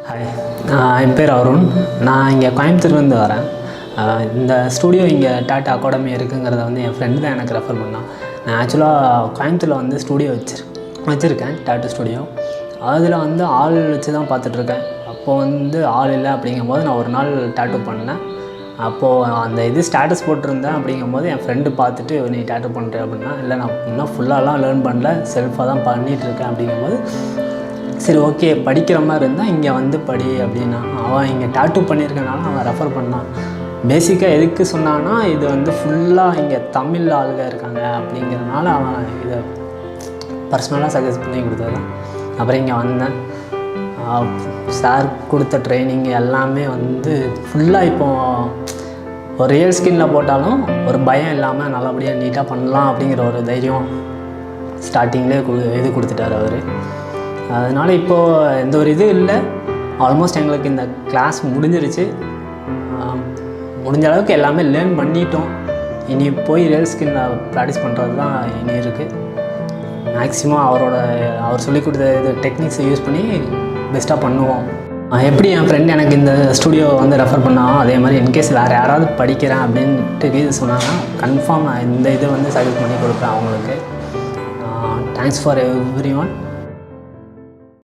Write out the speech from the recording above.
Hi, என் பேர் அருண். நான் இங்கே கோயம்புத்தூர்லேருந்து வரேன். இந்த ஸ்டூடியோ இங்கே டாட்டா அகாடமி இருக்குங்கிறத வந்து என் ஃப்ரெண்டு தான் எனக்கு ரெஃபர் பண்ணான். நான் ஆக்சுவலாக கோயம்புத்தூரில் வந்து ஸ்டூடியோ வச்சுருக்கேன் டாட்டா ஸ்டூடியோ. அதில் வந்து ஆள் வச்சு தான் பார்த்துட்ருக்கேன். அப்போது வந்து ஆள் இல்லை அப்படிங்கும்போது நான் ஒரு நாள் டாட்டூ பண்ணேன். அப்போது அந்த ஸ்டேட்டஸ் போட்டிருந்தேன். அப்படிங்கும்போது என் ஃப்ரெண்டு பார்த்துட்டு நீ டாட்டூ பண்ணுற அப்படின்னா, இல்லை நான் இன்னும் ஃபுல்லாலாம் லேர்ன் பண்ணல, செல்ஃபாக தான் பண்ணிகிட்ருக்கேன். அப்படிங்கும்போது சரி ஓகே, படிக்கிற மாதிரி இருந்தால் இங்கே வந்து படி அப்படின்னா, அவன் இங்கே டாட்டூ பண்ணியிருக்கனால அவன் ரெஃபர் பண்ணான். பேசிக்காக எதுக்கு சொன்னான்னா, இது வந்து ஃபுல்லாக இங்கே தமிழ் ஆளுங்க இருக்காங்க அப்படிங்கிறனால அவன் இதை பர்சனலாக சஜஸ்ட் பண்ணி கொடுத்தது. அப்புறம் இங்கே வந்தேன். சார் கொடுத்த ட்ரைனிங் எல்லாமே வந்து ஃபுல்லாக இப்போது ஒரு ரியல் ஸ்கின்னில் போட்டாலும் ஒரு பயம் இல்லாமல் நல்லபடியாக நீட்டாக பண்ணலாம் அப்படிங்கிற ஒரு தைரியம் ஸ்டார்டிங்லேயே கொடுத்துட்டார் அவர். அதனால் இப்போது எந்த ஒரு இது இல்லை. ஆல்மோஸ்ட் எங்களுக்கு இந்த கிளாஸ் முடிஞ்சிருச்சு. முடிஞ்ச அளவுக்கு எல்லாமே லேர்ன் பண்ணிட்டோம். இனி போய் ரியல் ஸ்கின்னில் ப்ராக்டிஸ் பண்ணுறது தான் இனி இருக்குது. மேக்ஸிமம் அவர் சொல்லிக் கொடுத்த இது டெக்னிக்ஸை யூஸ் பண்ணி பெஸ்ட்டாக பண்ணுவோம். எப்படி என் ஃப்ரெண்ட் எனக்கு இந்த ஸ்டூடியோ வந்து ரெஃபர் பண்ணாலும், அதே மாதிரி இன்கேஸ் வேறு யாராவது படிக்கிறேன் அப்படின்ட்டு இது சொன்னாங்கன்னா கன்ஃபார்ம் நான் இந்த இதை வந்து சஜஸ்ட் பண்ணி கொடுப்பேன் அவங்களுக்கு. Thanks for every one.